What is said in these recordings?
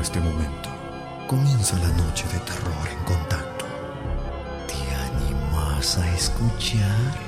este momento comienza la noche de terror en Contacto. ¿Te animas a escuchar?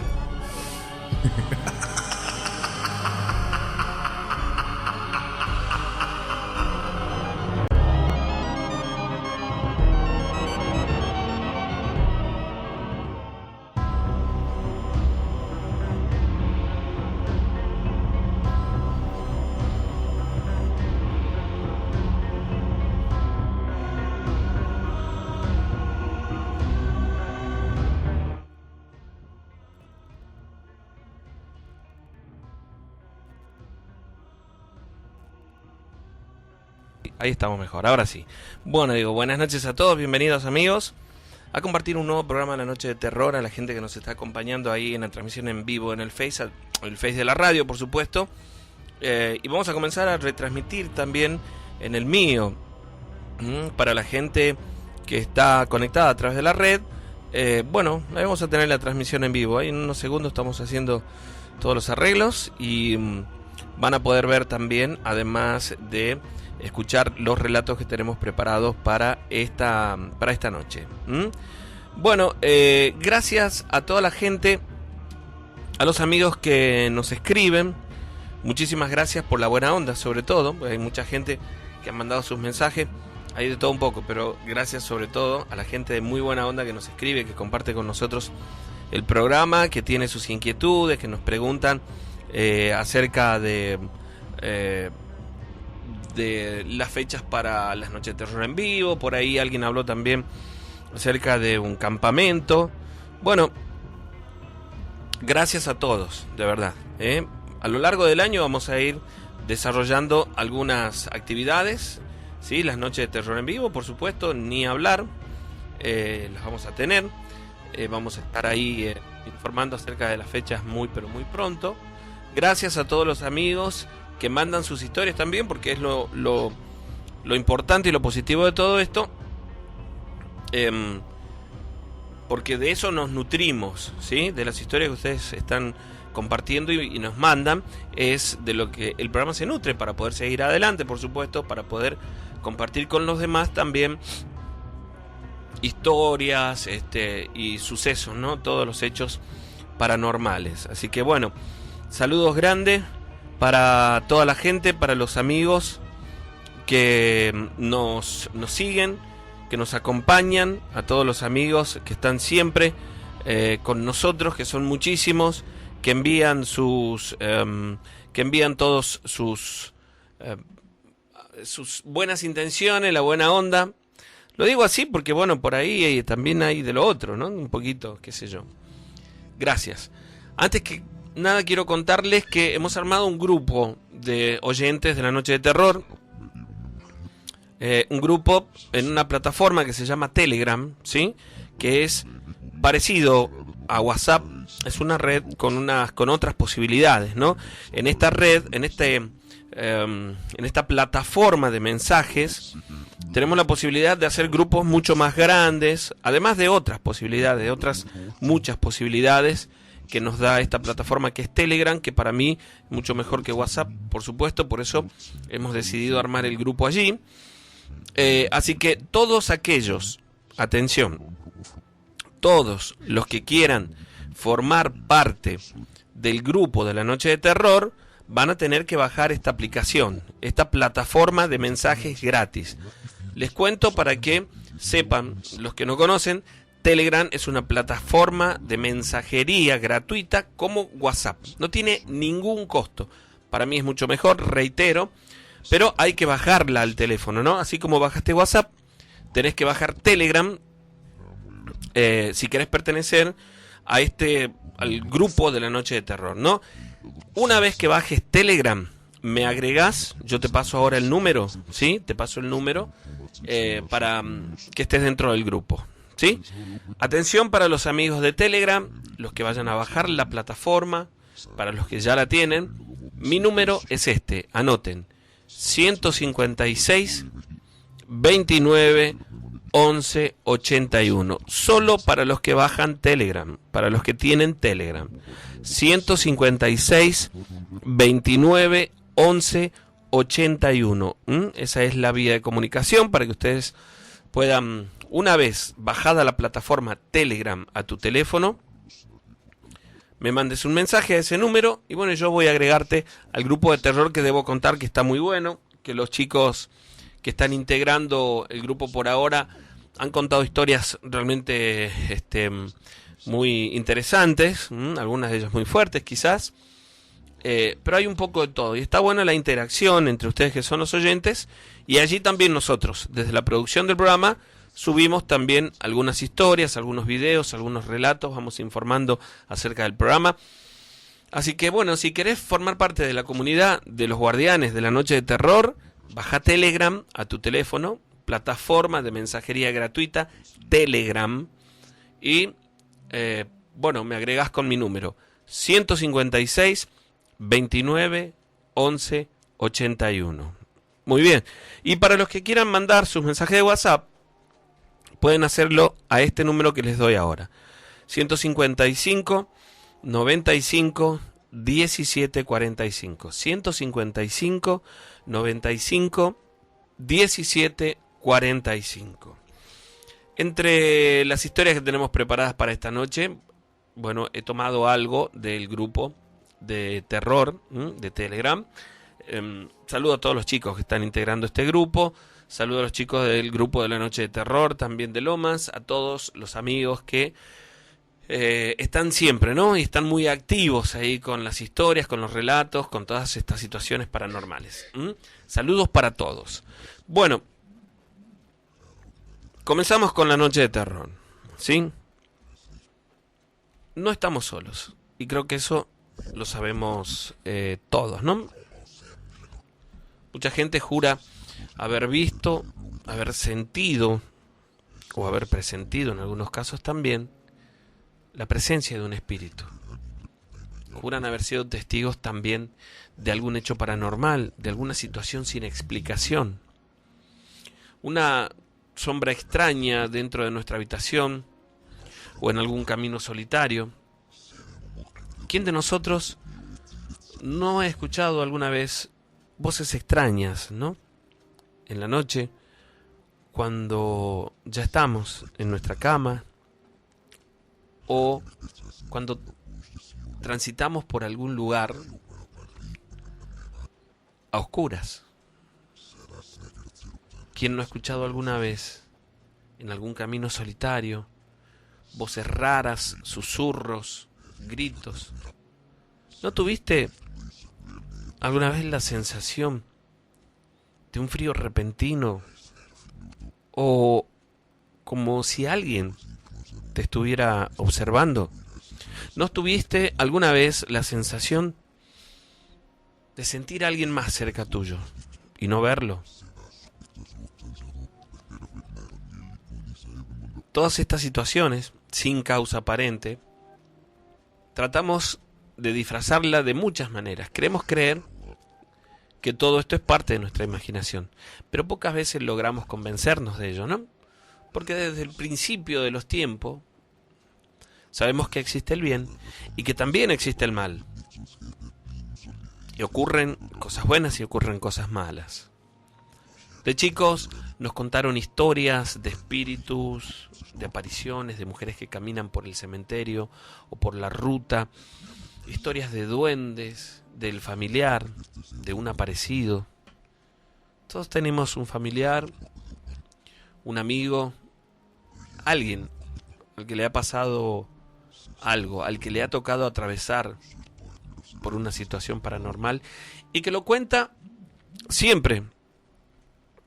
Ahí estamos mejor, ahora sí. Bueno, buenas noches a todos, bienvenidos amigos a compartir un nuevo programa de la noche de terror, a la gente que nos está acompañando ahí en la transmisión en vivo en el Face de la radio, por supuesto. Y vamos a comenzar a retransmitir también en el mío, para la gente que está conectada a través de la red. Bueno, ahí vamos a tener la transmisión en vivo. Ahí en unos segundos estamos haciendo todos los arreglos y van a poder ver también, además de escuchar los relatos que tenemos preparados para esta noche. Bueno, gracias a toda la gente, a los amigos que nos escriben. Muchísimas gracias por la buena onda, sobre todo. Hay mucha gente que ha mandado sus mensajes. Hay de todo un poco, pero gracias sobre todo a la gente de muy buena onda que nos escribe, que comparte con nosotros el programa, que tiene sus inquietudes, que nos preguntan acerca de las fechas para las noches de terror en vivo. Por ahí alguien habló también acerca de un campamento. Bueno, gracias a todos, de verdad. A lo largo del año vamos a ir desarrollando algunas actividades, ¿sí? Las noches de terror en vivo, por supuesto, ni hablar, las vamos a tener. Vamos a estar ahí informando acerca de las fechas muy pero muy pronto. Gracias a todos los amigos que mandan sus historias también, porque es lo importante y lo positivo de todo esto, porque de eso nos nutrimos, ¿sí? De las historias que ustedes están compartiendo y nos mandan, es de lo que el programa se nutre para poder seguir adelante, por supuesto, para poder compartir con los demás también historias y sucesos, ¿no? Todos los hechos paranormales. Así que bueno, saludos grandes para toda la gente, para los amigos que nos siguen, que nos acompañan, a todos los amigos que están siempre con nosotros, que son muchísimos, que envían todos sus buenas intenciones, la buena onda. Lo digo así porque bueno, por ahí también hay de lo otro, ¿no? Un poquito, qué sé yo. Gracias. Antes que nada, quiero contarles que hemos armado un grupo de oyentes de la noche de terror. Un grupo en una plataforma que se llama Telegram, ¿sí? Que es parecido a WhatsApp. Es una red con otras posibilidades, ¿no? En esta red, en esta plataforma de mensajes, tenemos la posibilidad de hacer grupos mucho más grandes, además de otras posibilidades, de otras muchas posibilidades que nos da esta plataforma que es Telegram, que para mí es mucho mejor que WhatsApp, por supuesto, por eso hemos decidido armar el grupo allí. Así que todos aquellos, atención, todos los que quieran formar parte del grupo de la noche de terror, van a tener que bajar esta aplicación, esta plataforma de mensajes gratis. Les cuento para que sepan, los que no conocen, Telegram es una plataforma de mensajería gratuita como WhatsApp. No tiene ningún costo. Para mí es mucho mejor, reitero, pero hay que bajarla al teléfono, ¿no? Así como bajaste WhatsApp, tenés que bajar Telegram si querés pertenecer al grupo de la noche de terror, ¿no? Una vez que bajes Telegram, me agregás, yo te paso ahora el número, ¿sí? Te paso el número para que estés dentro del grupo, ¿sí? Atención para los amigos de Telegram, los que vayan a bajar la plataforma, para los que ya la tienen, mi número es anoten, 156 29 11 81, solo para los que bajan Telegram, para los que tienen Telegram, 156 29 11 81. Esa es la vía de comunicación para que ustedes puedan, una vez bajada la plataforma Telegram a tu teléfono, me mandes un mensaje a ese número y bueno, yo voy a agregarte al grupo de terror, que debo contar que está muy bueno, que los chicos que están integrando el grupo por ahora han contado historias realmente muy interesantes, algunas de ellas muy fuertes quizás, pero hay un poco de todo y está buena la interacción entre ustedes que son los oyentes, y allí también nosotros, desde la producción del programa, subimos también algunas historias, algunos videos, algunos relatos, vamos informando acerca del programa. Así que bueno, si querés formar parte de la comunidad de los guardianes de la noche de terror, baja Telegram a tu teléfono, plataforma de mensajería gratuita, Telegram, y bueno, me agregás con mi número, 156 29 11 81. Muy bien, y para los que quieran mandar sus mensajes de WhatsApp, pueden hacerlo a este número que les doy ahora. 155 95 17 45. 155 95 17 45. Entre las historias que tenemos preparadas para esta noche, bueno, he tomado algo del grupo de terror de Telegram. Saludo a todos los chicos que están integrando este grupo. Saludo a los chicos del grupo de la noche de terror, también de Lomas, a todos los amigos que están siempre, ¿no? Y están muy activos ahí con las historias, con los relatos, con todas estas situaciones paranormales. Saludos para todos. Bueno, comenzamos con la noche de terror, ¿sí? No estamos solos, y creo que eso lo sabemos todos, ¿no? Mucha gente jura haber visto, haber sentido o haber presentido en algunos casos también la presencia de un espíritu. Juran haber sido testigos también de algún hecho paranormal, de alguna situación sin explicación. Una sombra extraña dentro de nuestra habitación o en algún camino solitario. ¿Quién de nosotros no ha escuchado alguna vez voces extrañas, ¿no? En la noche, cuando ya estamos en nuestra cama o cuando transitamos por algún lugar a oscuras. ¿Quién no ha escuchado alguna vez en algún camino solitario voces raras, susurros, gritos? ¿No tuviste alguna vez la sensación de un frío repentino o como si alguien te estuviera observando? ¿No tuviste alguna vez la sensación de sentir a alguien más cerca tuyo y no verlo? Todas estas situaciones, sin causa aparente, tratamos de disfrazarla de muchas maneras. Queremos creer que todo esto es parte de nuestra imaginación, pero pocas veces logramos convencernos de ello, ¿no? Porque desde el principio de los tiempos sabemos que existe el bien y que también existe el mal. Y ocurren cosas buenas y ocurren cosas malas. De chicos nos contaron historias de espíritus, de apariciones, de mujeres que caminan por el cementerio o por la ruta, historias de duendes, del familiar, de un aparecido. Todos tenemos un familiar, un amigo, alguien al que le ha pasado algo, al que le ha tocado atravesar por una situación paranormal y que lo cuenta siempre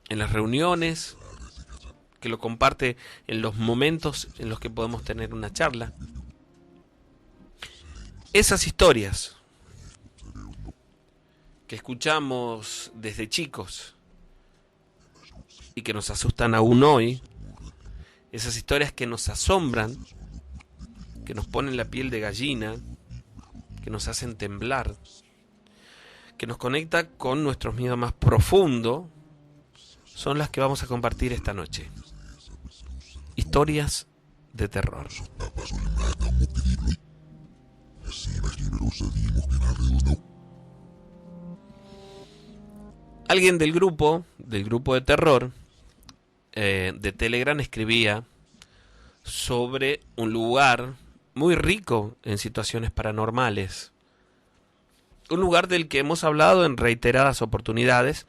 en las reuniones, que lo comparte en los momentos en los que podemos tener una charla. Esas historias que escuchamos desde chicos y que nos asustan aún hoy, esas historias que nos asombran, que nos ponen la piel de gallina, que nos hacen temblar, que nos conecta con nuestros miedos más profundos, son las que vamos a compartir esta noche. Historias de terror. Alguien del grupo de terror de Telegram, escribía sobre un lugar muy rico en situaciones paranormales. Un lugar del que hemos hablado en reiteradas oportunidades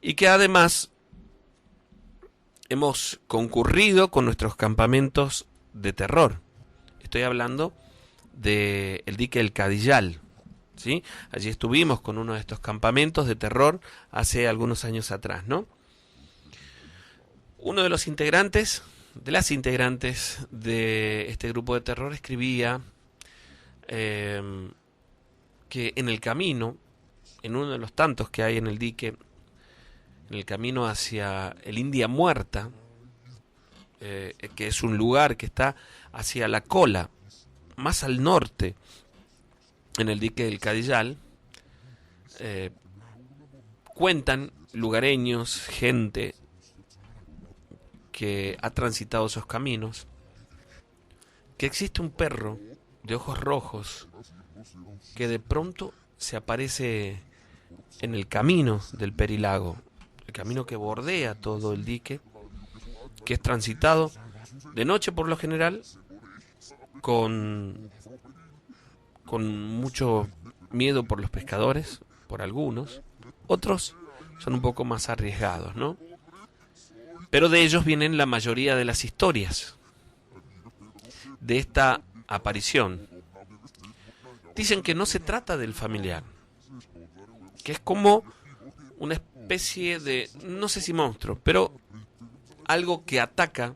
y que además hemos concurrido con nuestros campamentos de terror. Estoy hablando del dique del Cadillal, ¿sí? Allí estuvimos con uno de estos campamentos de terror hace algunos años atrás, ¿no? Uno de las integrantes de este grupo de terror escribía que en el camino, en uno de los tantos que hay en el dique, en el camino hacia el India Muerta, que es un lugar que está hacia la cola, más al norte, en el dique del Cadillal, cuentan lugareños, gente que ha transitado esos caminos, que existe un perro de ojos rojos que de pronto se aparece en el camino del Perilago, el camino que bordea todo el dique, que es transitado de noche por lo general, con mucho miedo por los pescadores, por algunos. Otros son un poco más arriesgados, ¿no? Pero de ellos vienen la mayoría de las historias de esta aparición. Dicen que no se trata del familiar, que es como una especie de, no sé si monstruo, pero algo que ataca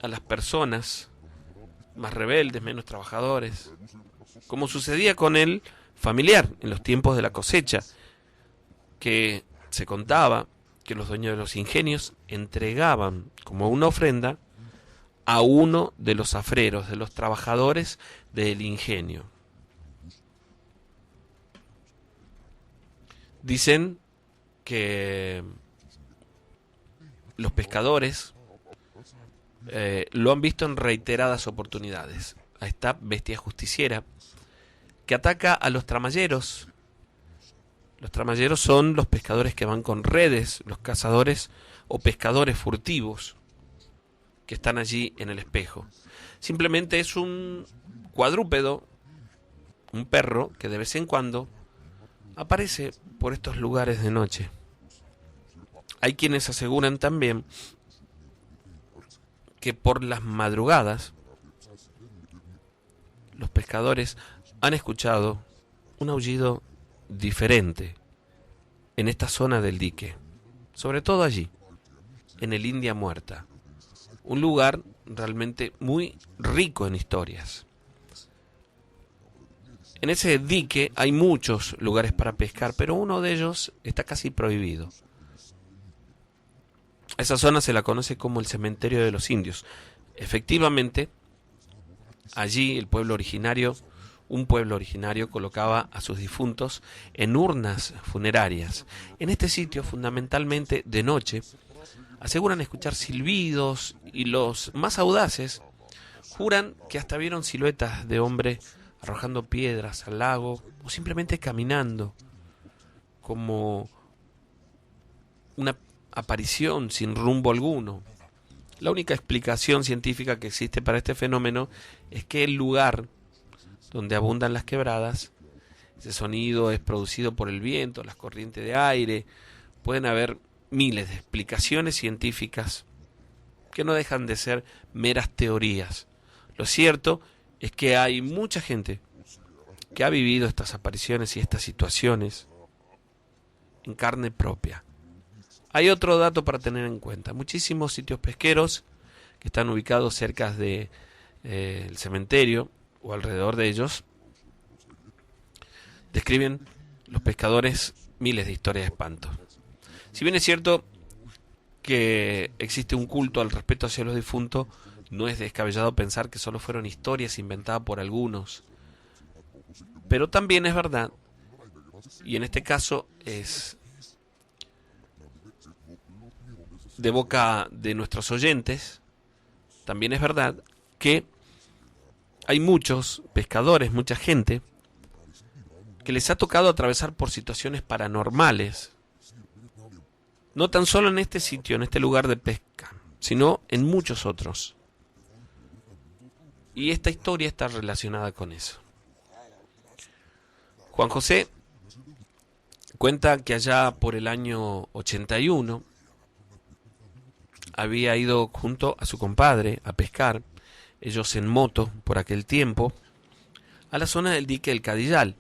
a las personas más rebeldes, menos trabajadores, como sucedía con el familiar en los tiempos de la cosecha, que se contaba que los dueños de los ingenios entregaban como una ofrenda a uno de los afreros, de los trabajadores del ingenio. Dicen que los pescadores lo han visto en reiteradas oportunidades, a esta bestia justiciera que ataca a los tramalleros. Los tramalleros son los pescadores que van con redes, los cazadores o pescadores furtivos que están allí en el espejo. Simplemente es un cuadrúpedo, un perro que de vez en cuando aparece por estos lugares de noche. Hay quienes aseguran también que por las madrugadas los pescadores han escuchado un aullido diferente en esta zona del dique, sobre todo allí, en el India Muerta, un lugar realmente muy rico en historias. En ese dique hay muchos lugares para pescar, pero uno de ellos está casi prohibido. Esa zona se la conoce como el cementerio de los indios. Efectivamente, allí un pueblo originario colocaba a sus difuntos en urnas funerarias. En este sitio, fundamentalmente de noche, aseguran escuchar silbidos y los más audaces juran que hasta vieron siluetas de hombres arrojando piedras al lago o simplemente caminando como una aparición sin rumbo alguno. La única explicación científica que existe para este fenómeno es que el lugar donde abundan las quebradas, ese sonido es producido por el viento, las corrientes de aire. Pueden haber miles de explicaciones científicas que no dejan de ser meras teorías. Lo cierto es que hay mucha gente que ha vivido estas apariciones y estas situaciones en carne propia. Hay otro dato para tener en cuenta. Muchísimos sitios pesqueros que están ubicados cerca de el cementerio o alrededor de ellos describen los pescadores miles de historias de espanto. Si bien es cierto que existe un culto al respeto hacia los difuntos, no es descabellado pensar que solo fueron historias inventadas por algunos. Pero también es verdad, y en este caso es de boca de nuestros oyentes, también es verdad que hay muchos pescadores, mucha gente, que les ha tocado atravesar por situaciones paranormales No tan solo en este sitio, en este lugar de pesca, sino en muchos otros. Y esta historia está relacionada con eso. Juan José cuenta que allá por el año 81 había ido junto a su compadre a pescar, ellos en moto por aquel tiempo, a la zona del dique El Cadillal,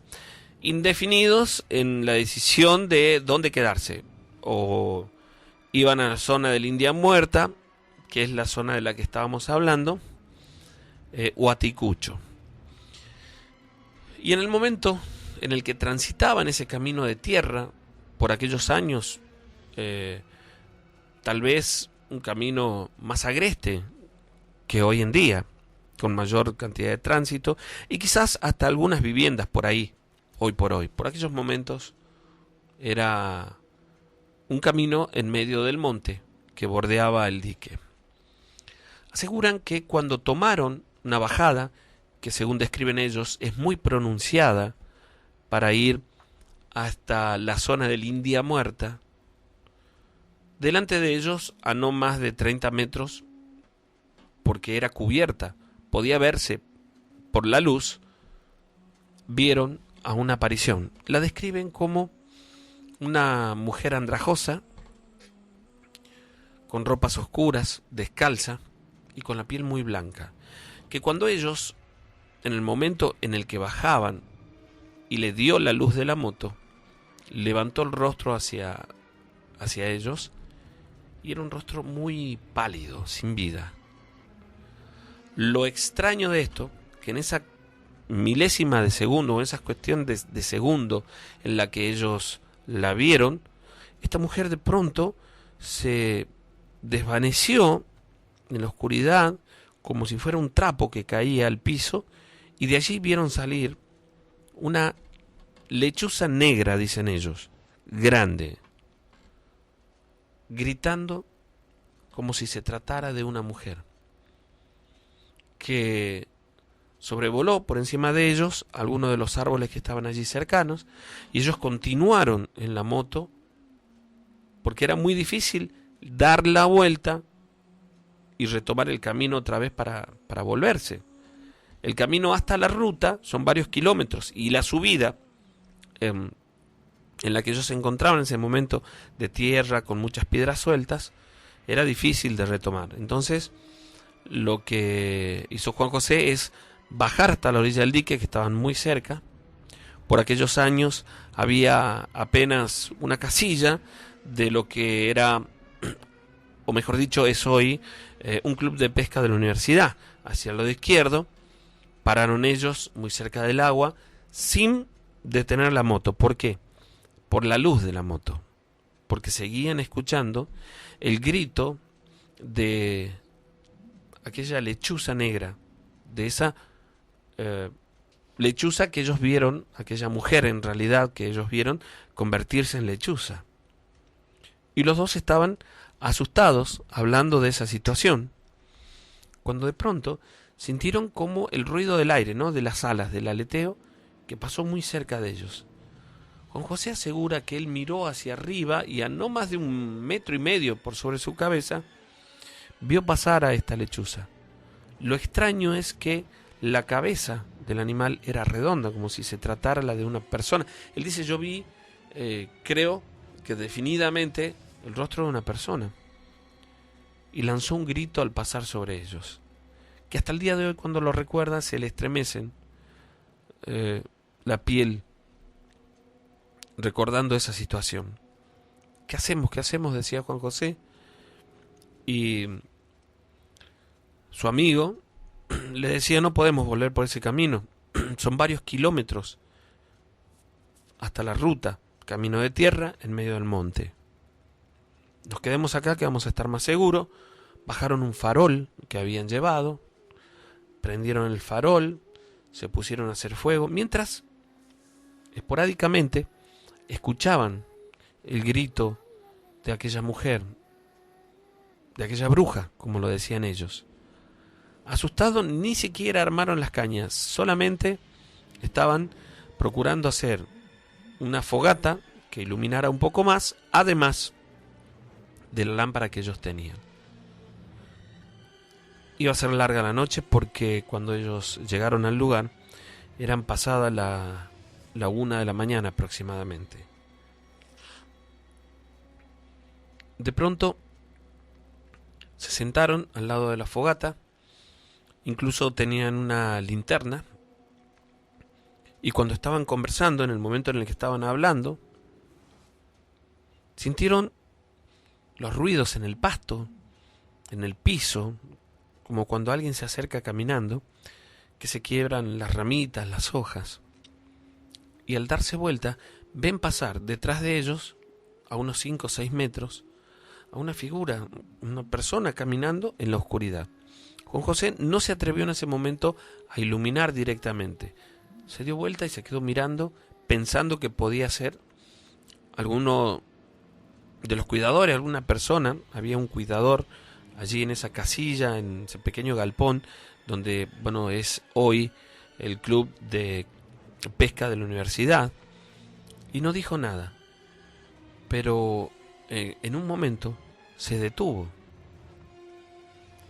indefinidos en la decisión de dónde quedarse. O iban a la zona de la India Muerta, que es la zona de la que estábamos hablando, o a Ticucho. Y en el momento en el que transitaban ese camino de tierra, por aquellos años, tal vez un camino más agreste que hoy en día, con mayor cantidad de tránsito, y quizás hasta algunas viviendas por ahí, hoy por hoy. Por aquellos momentos era un camino en medio del monte que bordeaba el dique. Aseguran que cuando tomaron una bajada, que según describen ellos es muy pronunciada, para ir hasta la zona de la India Muerta, delante de ellos, a no más de 30 metros, porque era cubierta, podía verse por la luz, vieron a una aparición. La describen como una mujer andrajosa, con ropas oscuras, descalza y con la piel muy blanca, que cuando ellos, en el momento en el que bajaban y le dio la luz de la moto, levantó el rostro hacia ellos, y era un rostro muy pálido, sin vida. Lo extraño de esto, que en esa milésima de segundo, o en esa cuestión de segundo en la que ellos la vieron, esta mujer de pronto se desvaneció en la oscuridad, como si fuera un trapo que caía al piso, y de allí vieron salir una lechuza negra, dicen ellos, grande, gritando como si se tratara de una mujer, que sobrevoló por encima de ellos algunos de los árboles que estaban allí cercanos, y ellos continuaron en la moto, porque era muy difícil dar la vuelta y retomar el camino otra vez para volverse. El camino hasta la ruta son varios kilómetros, y la subida en la que ellos se encontraban en ese momento de tierra con muchas piedras sueltas era difícil de retomar. Entonces lo que hizo Juan José es bajar hasta la orilla del dique, que estaban muy cerca. Por aquellos años había apenas una casilla de lo que era, o mejor dicho es hoy, un club de pesca de la universidad. Hacia el lado izquierdo pararon ellos muy cerca del agua sin detener la moto. ¿Por qué? Por la luz de la moto, porque seguían escuchando el grito de aquella lechuza negra, de esa lechuza que ellos vieron, aquella mujer en realidad que ellos vieron convertirse en lechuza. Y los dos estaban asustados hablando de esa situación, cuando de pronto sintieron como el ruido del aire, ¿no?, de las alas, del aleteo, que pasó muy cerca de ellos. Juan José asegura que él miró hacia arriba y a no más de 1,5 metros por sobre su cabeza vio pasar a esta lechuza. Lo extraño es que la cabeza del animal era redonda, como si se tratara la de una persona. Él dice, yo vi, creo que definidamente, el rostro de una persona. Y lanzó un grito al pasar sobre ellos, que hasta el día de hoy, cuando lo recuerda, se le estremecen la piel, recordando esa situación. ¿Qué hacemos? ¿Qué hacemos?, decía Juan José. Y su amigo le decía, no podemos volver por ese camino. Son varios kilómetros hasta la ruta, camino de tierra en medio del monte. Nos quedemos acá, que vamos a estar más seguros. Bajaron un farol que habían llevado, prendieron el farol, se pusieron a hacer fuego, mientras esporádicamente escuchaban el grito de aquella mujer, de aquella bruja, como lo decían ellos. Asustados, ni siquiera armaron las cañas, solamente estaban procurando hacer una fogata que iluminara un poco más. Además, de la lámpara que ellos tenían. Iba a ser larga la noche porque cuando ellos llegaron al lugar eran pasada la 1 de la mañana aproximadamente. De pronto se sentaron al lado de la fogata, incluso tenían una linterna, y cuando estaban conversando, en el momento en el que estaban hablando, sintieron los ruidos en el pasto, en el piso, como cuando alguien se acerca caminando, que se quiebran las ramitas, las hojas. Y al darse vuelta, ven pasar detrás de ellos, a unos 5 o 6 metros, a una figura, una persona caminando en la oscuridad. Juan José no se atrevió en ese momento a iluminar directamente. Se dio vuelta y se quedó mirando, pensando que podía ser alguno de los cuidadores, alguna persona. Había un cuidador allí en esa casilla, en ese pequeño galpón, donde, bueno, es hoy el club de pesca de la universidad. Y no dijo nada. Pero en un momento se detuvo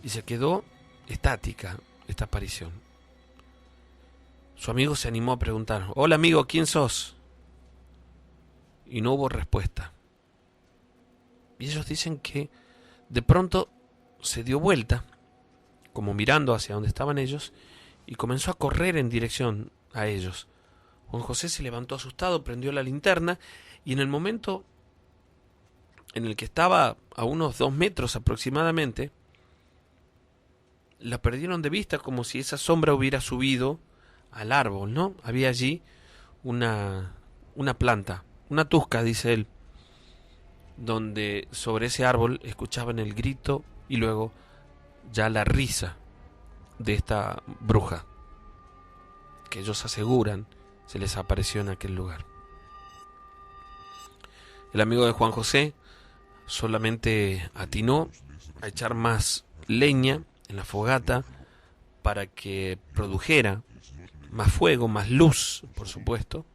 y se quedó estática esta aparición. Su amigo se animó a preguntar: «Hola amigo, ¿quién sos?». Y no hubo respuesta. Y ellos dicen que de pronto se dio vuelta, como mirando hacia donde estaban ellos, y comenzó a correr en dirección a ellos. Juan José se levantó asustado, prendió la linterna, y en el momento en el que estaba a unos 2 metros aproximadamente, la perdieron de vista, como si esa sombra hubiera subido al árbol, ¿no? Había allí una planta, una tusca, dice él, donde sobre ese árbol escuchaban el grito y luego ya la risa de esta bruja, que ellos aseguran se les apareció en aquel lugar. El amigo de Juan José solamente atinó a echar más leña en la fogata para que produjera más fuego, más luz, por supuesto,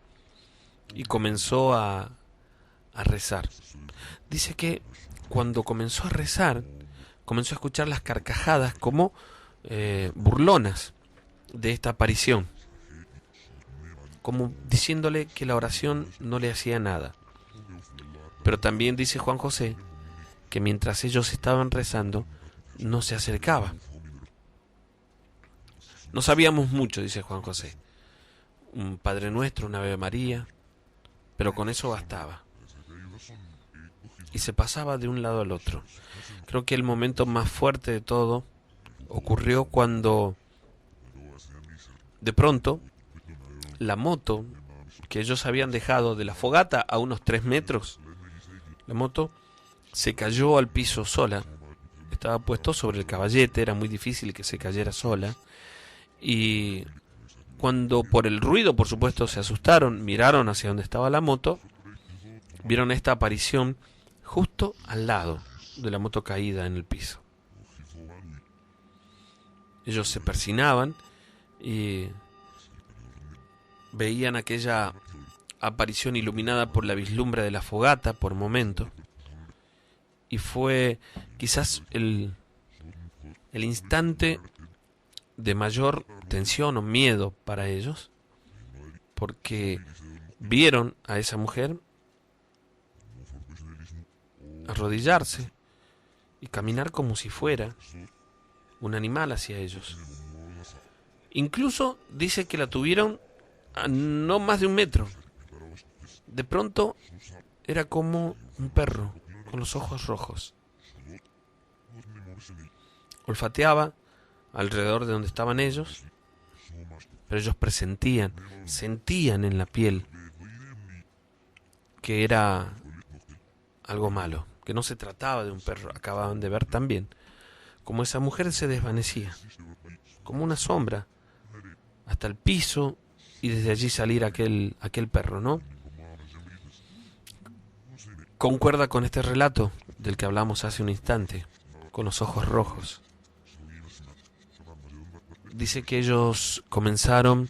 y comenzó a rezar. Dice que cuando comenzó a rezar, comenzó a escuchar las carcajadas como burlonas de esta aparición, como diciéndole que la oración no le hacía nada. Pero también dice Juan José que mientras ellos estaban rezando, no se acercaba. No sabíamos mucho, dice Juan José. Un Padre Nuestro, una Ave María, pero con eso bastaba. Y se pasaba de un lado al otro. Creo que el momento más fuerte de todo ocurrió cuando, de pronto, la moto que ellos habían dejado de la fogata a unos 3 metros, la moto se cayó al piso sola. Estaba puesto sobre el caballete, era muy difícil que se cayera sola. Y cuando por el ruido, por supuesto, se asustaron, miraron hacia donde estaba la moto, vieron esta aparición justo al lado de la moto caída en el piso. Ellos se persinaban y veían aquella aparición iluminada por la vislumbre de la fogata por momento, y fue quizás el instante de mayor tensión o miedo para ellos, porque vieron a esa mujer arrodillarse y caminar como si fuera un animal hacia ellos. Incluso dice que la tuvieron a no más de 1 metro. De pronto era como un perro con los ojos rojos. Olfateaba alrededor de donde estaban ellos, pero ellos presentían, sentían en la piel que era algo malo, que no se trataba de un perro. Acababan de ver también como esa mujer se desvanecía, como una sombra, hasta el piso, y desde allí salir aquel perro, ¿no? Concuerda con este relato del que hablamos hace un instante, con los ojos rojos. Dice que ellos comenzaron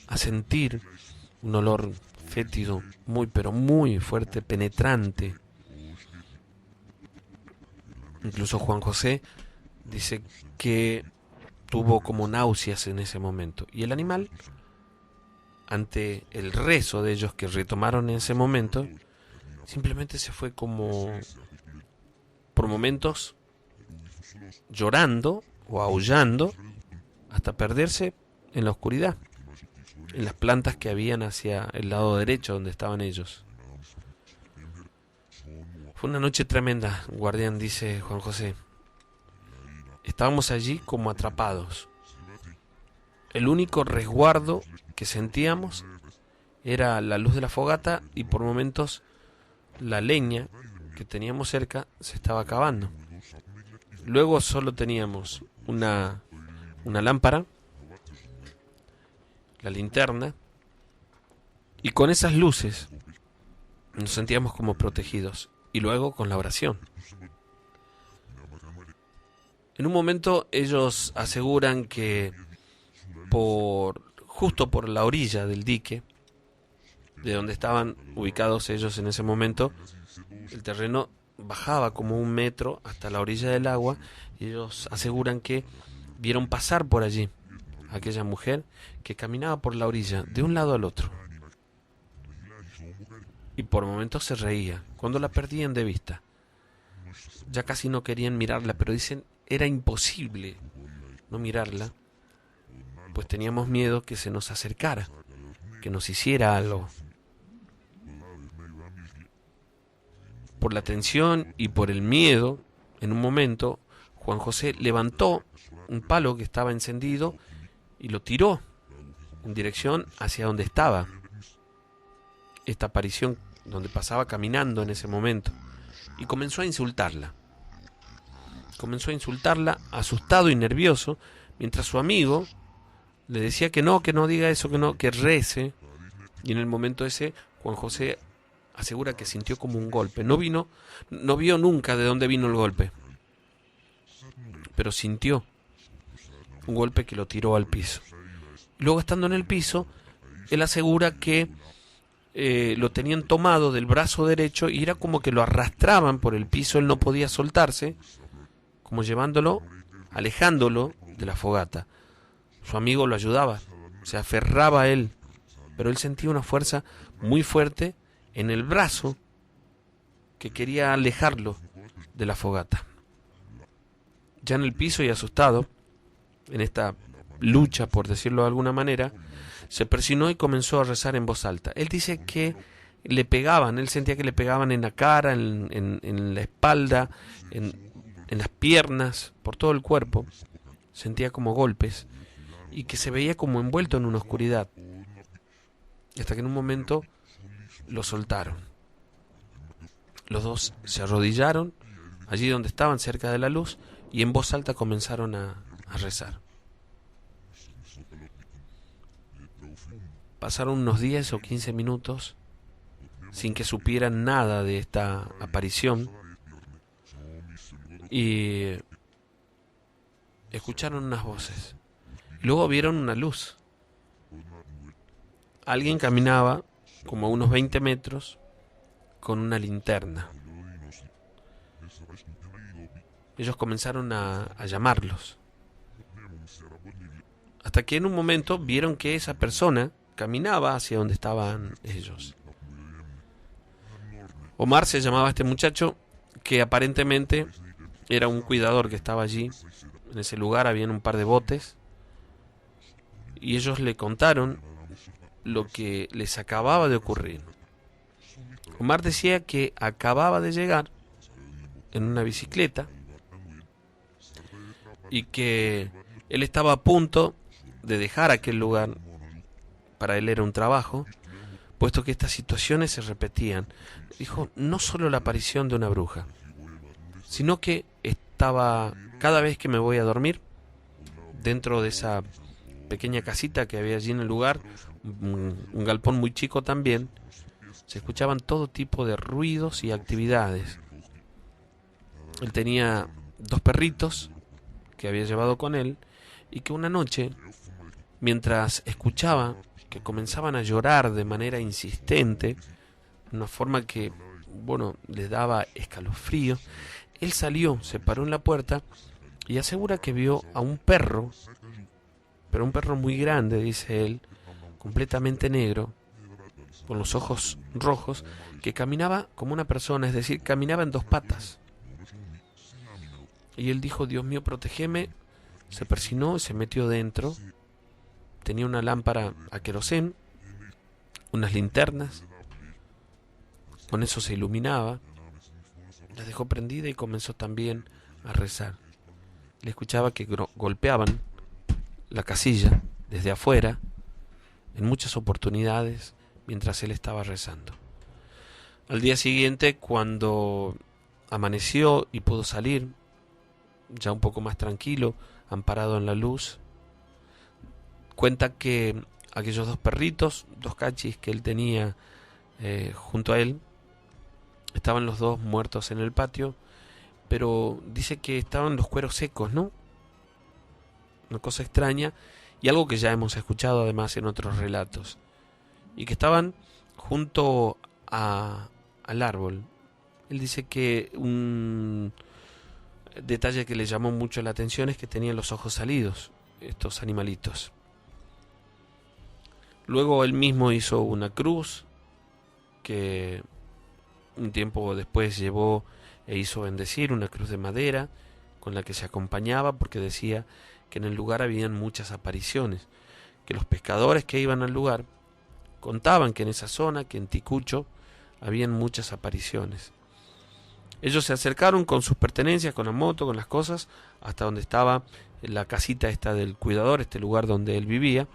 a sentir un olor fétido, muy pero muy fuerte, penetrante. Incluso Juan José dice que tuvo como náuseas en ese momento. Y el animal, ante el rezo de ellos que retomaron en ese momento, simplemente se fue como por momentos llorando o aullando hasta perderse en la oscuridad, en las plantas que habían hacia el lado derecho donde estaban ellos. Fue una noche tremenda, guardián, dice Juan José. Estábamos allí como atrapados. El único resguardo que sentíamos era la luz de la fogata y por momentos la leña que teníamos cerca se estaba acabando. Luego solo teníamos una lámpara, la linterna, y con esas luces nos sentíamos como protegidos. Y luego con la oración. En un momento ellos aseguran que justo por la orilla del dique, de donde estaban ubicados ellos en ese momento, el terreno bajaba como 1 metro hasta la orilla del agua, y ellos aseguran que vieron pasar por allí a aquella mujer que caminaba por la orilla de un lado al otro. Y por momentos se reía, cuando la perdían de vista. Ya casi no querían mirarla, pero dicen era imposible no mirarla, pues teníamos miedo que se nos acercara, que nos hiciera algo. Por la tensión y por el miedo, en un momento, Juan José levantó un palo que estaba encendido y lo tiró en dirección hacia donde estaba esta aparición, donde pasaba caminando en ese momento, y comenzó a insultarla. Comenzó a insultarla, asustado y nervioso, mientras su amigo le decía que no diga eso, que rece. Y en el momento ese, Juan José asegura que sintió como un golpe. No vio nunca de dónde vino el golpe, pero sintió un golpe que lo tiró al piso. Luego, estando en el piso, él asegura que lo tenían tomado del brazo derecho y era como que lo arrastraban por el piso. Él no podía soltarse, como llevándolo, alejándolo de la fogata. Su amigo lo ayudaba, se aferraba a él, pero él sentía una fuerza muy fuerte en el brazo que quería alejarlo de la fogata. Ya en el piso y asustado, en esta lucha, por decirlo de alguna manera, se persinó y comenzó a rezar en voz alta. Él dice que le pegaban, él sentía que le pegaban en la cara, en la espalda, en las piernas, por todo el cuerpo. Sentía como golpes y que se veía como envuelto en una oscuridad. Hasta que en un momento lo soltaron. Los dos se arrodillaron allí donde estaban, cerca de la luz, y en voz alta comenzaron a rezar. Pasaron unos 10 o 15 minutos sin que supieran nada de esta aparición, y escucharon unas voces. Luego vieron una luz. Alguien caminaba como a unos 20 metros con una linterna. Ellos comenzaron a llamarlos, hasta que en un momento vieron que esa persona caminaba hacia donde estaban ellos. Omar se llamaba este muchacho, que aparentemente era un cuidador que estaba allí. En ese lugar habían un par de botes, y ellos le contaron lo que les acababa de ocurrir. Omar decía que acababa de llegar en una bicicleta y que él estaba a punto de dejar aquel lugar. Para él era un trabajo, puesto que estas situaciones se repetían. Dijo, no solo la aparición de una bruja, sino que estaba, cada vez que me voy a dormir, dentro de esa pequeña casita que había allí en el lugar, un galpón muy chico también, se escuchaban todo tipo de ruidos y actividades. Él tenía 2 perritos que había llevado con él, y que una noche, mientras escuchaba que comenzaban a llorar de manera insistente, de una forma que, le daba escalofrío, Él salió, se paró en la puerta y asegura que vio a un perro, pero un perro muy grande, dice él, completamente negro, con los ojos rojos, que caminaba como una persona, es decir, caminaba en dos patas. Y él dijo: Dios mío, protégeme. Se persinó y se metió dentro. Tenía una lámpara a querosén, unas linternas. Con eso se iluminaba. La dejó prendida y comenzó también a rezar. Le escuchaba que golpeaban la casilla desde afuera en muchas oportunidades mientras él estaba rezando. Al día siguiente, cuando amaneció y pudo salir, ya un poco más tranquilo, amparado en la luz, cuenta que aquellos dos perritos, dos cachis que él tenía junto a él, estaban los dos muertos en el patio, pero dice que estaban los cueros secos, ¿no? Una cosa extraña y algo que ya hemos escuchado además en otros relatos, y que estaban junto al árbol. Él dice que un detalle que le llamó mucho la atención es que tenían los ojos salidos, estos animalitos. Luego él mismo hizo una cruz que un tiempo después llevó e hizo bendecir, una cruz de madera con la que se acompañaba, porque decía que en el lugar habían muchas apariciones, que los pescadores que iban al lugar contaban que en esa zona, que en Ticucho, habían muchas apariciones. Ellos se acercaron con sus pertenencias, con la moto, con las cosas, hasta donde estaba la casita esta del cuidador, este lugar donde él vivía,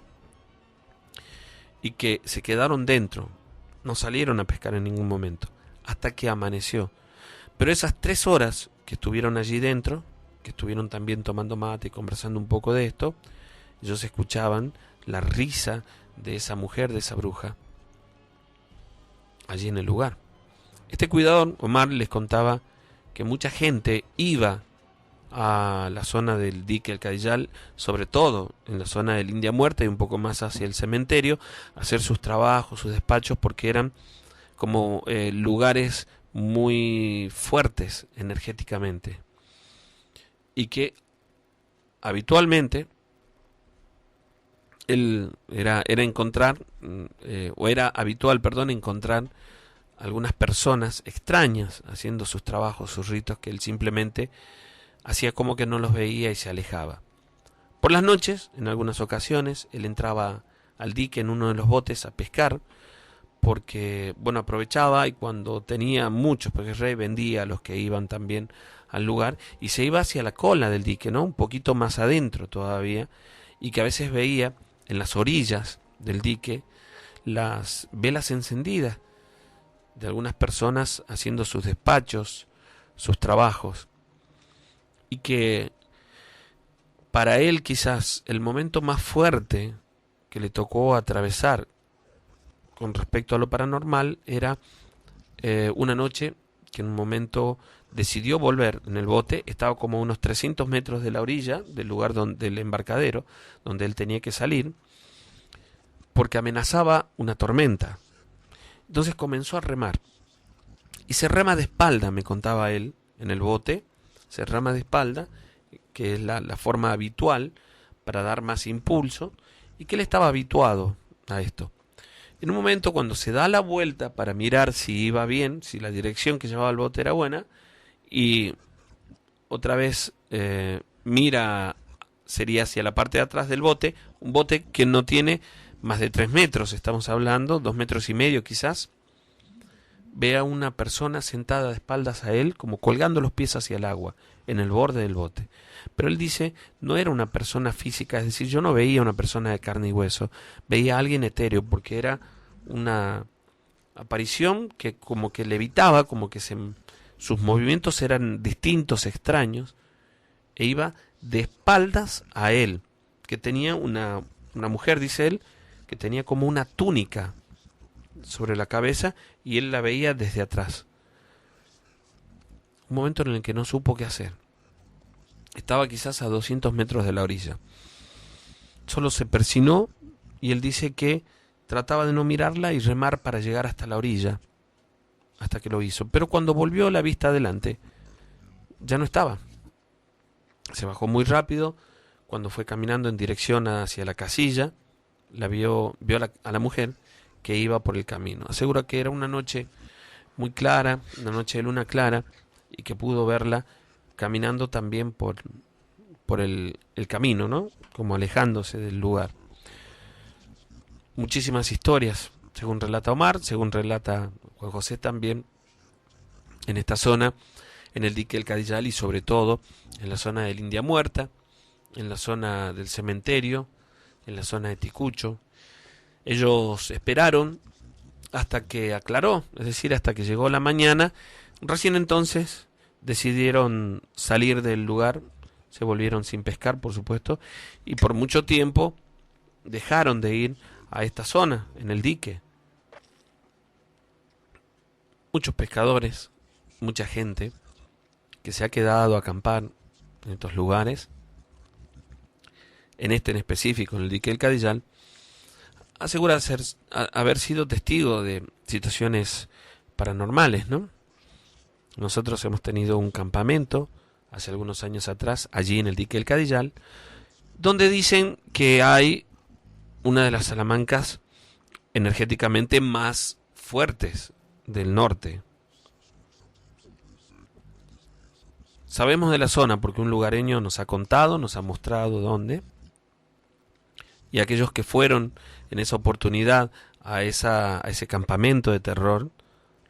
y que se quedaron dentro, no salieron a pescar en ningún momento, hasta que amaneció. Pero esas 3 horas que estuvieron allí dentro, que estuvieron también tomando mate y conversando un poco de esto, ellos escuchaban la risa de esa mujer, de esa bruja, allí en el lugar. Este cuidador, Omar, les contaba que mucha gente iba a la zona del dique El Cadillal, sobre todo en la zona del India Muerta y un poco más hacia el cementerio, a hacer sus trabajos, sus despachos, porque eran como lugares muy fuertes energéticamente, y que habitualmente era habitual, encontrar algunas personas extrañas haciendo sus trabajos, sus ritos, que él simplemente hacía como que no los veía y se alejaba. Por las noches, en algunas ocasiones, él entraba al dique en uno de los botes a pescar, porque, bueno, aprovechaba, y cuando tenía muchos, porque el rey vendía a los que iban también al lugar, y se iba hacia la cola del dique, ¿no? Un poquito más adentro todavía, y que a veces veía en las orillas del dique las velas encendidas de algunas personas haciendo sus despachos, sus trabajos, y que para él quizás el momento más fuerte que le tocó atravesar con respecto a lo paranormal era una noche que en un momento decidió volver en el bote. Estaba como a unos 300 metros de la orilla del lugar del embarcadero donde él tenía que salir, porque amenazaba una tormenta. Entonces comenzó a remar, y se rema de espalda, me contaba él, en el bote, se rema de espalda, que es la forma habitual para dar más impulso, y que él estaba habituado a esto. En un momento, cuando se da la vuelta para mirar si iba bien, si la dirección que llevaba el bote era buena, y otra vez mira, sería hacia la parte de atrás del bote, un bote que no tiene más de 3 metros, estamos hablando, 2,5 metros quizás, ve a una persona sentada de espaldas a él, como colgando los pies hacia el agua, en el borde del bote. Pero él dice, no era una persona física, es decir, yo no veía una persona de carne y hueso, veía a alguien etéreo, porque era una aparición que como que levitaba, como que sus movimientos eran distintos, extraños, e iba de espaldas a él, que tenía una mujer, dice él, que tenía como una túnica sobre la cabeza, y él la veía desde atrás. Un momento en el que no supo qué hacer. Estaba quizás a 200 metros de la orilla. Solo se persinó, y él dice que trataba de no mirarla y remar para llegar hasta la orilla, hasta que lo hizo. Pero cuando volvió la vista adelante, ya no estaba. Se bajó muy rápido. Cuando fue caminando en dirección hacia la casilla, vio a la mujer que iba por el camino. Asegura que era una noche muy clara, una noche de luna clara, y que pudo verla caminando también por el camino, ¿no? Como alejándose del lugar. Muchísimas historias, según relata Omar, según relata Juan José también, en esta zona, en el dique El Cadillal y sobre todo en la zona del India Muerta, en la zona del cementerio, en la zona de Ticucho. Ellos esperaron hasta que aclaró, es decir, hasta que llegó la mañana. Recién entonces decidieron salir del lugar, se volvieron sin pescar, por supuesto, y por mucho tiempo dejaron de ir a esta zona, en el dique. Muchos pescadores, mucha gente que se ha quedado a acampar en estos lugares, en este en específico, en el dique El Cadillal, asegura haber sido testigo de situaciones paranormales, ¿no? Nosotros hemos tenido un campamento hace algunos años atrás, allí en el dique El Cadillal, donde dicen que hay una de las salamancas energéticamente más fuertes del norte. Sabemos de la zona porque un lugareño nos ha contado, nos ha mostrado dónde. Y aquellos que fueron en esa oportunidad a ese campamento de terror,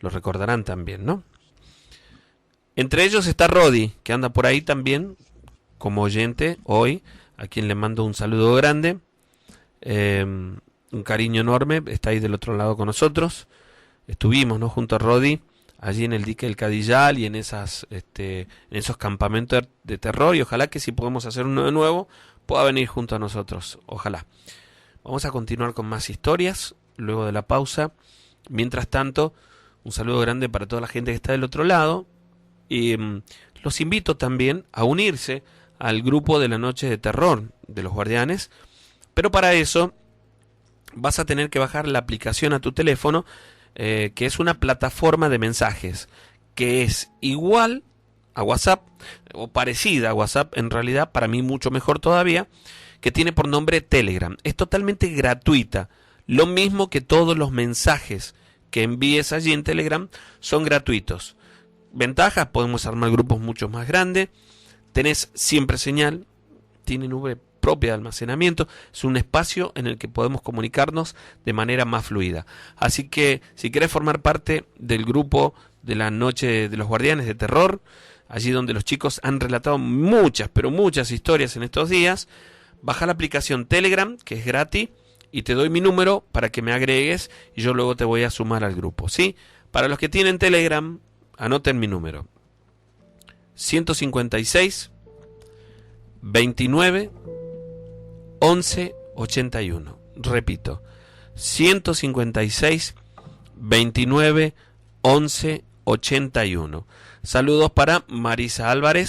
lo recordarán también, ¿no? Entre ellos está Rodi, que anda por ahí también, como oyente hoy, a quien le mando un saludo grande, un cariño enorme, está ahí del otro lado con nosotros. Estuvimos, ¿no?, junto a Rodi, allí en el dique El Cadillal y en esos campamentos de terror, y ojalá que si podemos hacer uno de nuevo, pueda venir junto a nosotros, ojalá. Vamos a continuar con más historias luego de la pausa. Mientras tanto, un saludo grande para toda la gente que está del otro lado, y los invito también a unirse al grupo de la noche de terror de los Guardianes, pero para eso vas a tener que bajar la aplicación a tu teléfono, que es una plataforma de mensajes, que es igual a WhatsApp, o parecida a WhatsApp, en realidad, para mí mucho mejor todavía, que tiene por nombre Telegram. Es totalmente gratuita, lo mismo que todos los mensajes que envíes allí en Telegram son gratuitos. Ventajas: podemos armar grupos mucho más grandes, tenés siempre señal, tiene nube propia de almacenamiento, es un espacio en el que podemos comunicarnos de manera más fluida. Así que si querés formar parte del grupo de la noche de los Guardianes de terror, allí donde los chicos han relatado muchas, pero muchas historias en estos días, baja la aplicación Telegram, que es gratis, y te doy mi número para que me agregues y yo luego te voy a sumar al grupo, ¿sí? Para los que tienen Telegram, anoten mi número: 156 29 11 81. Repito, 156 29 11 81. Saludos para Marisa Álvarez.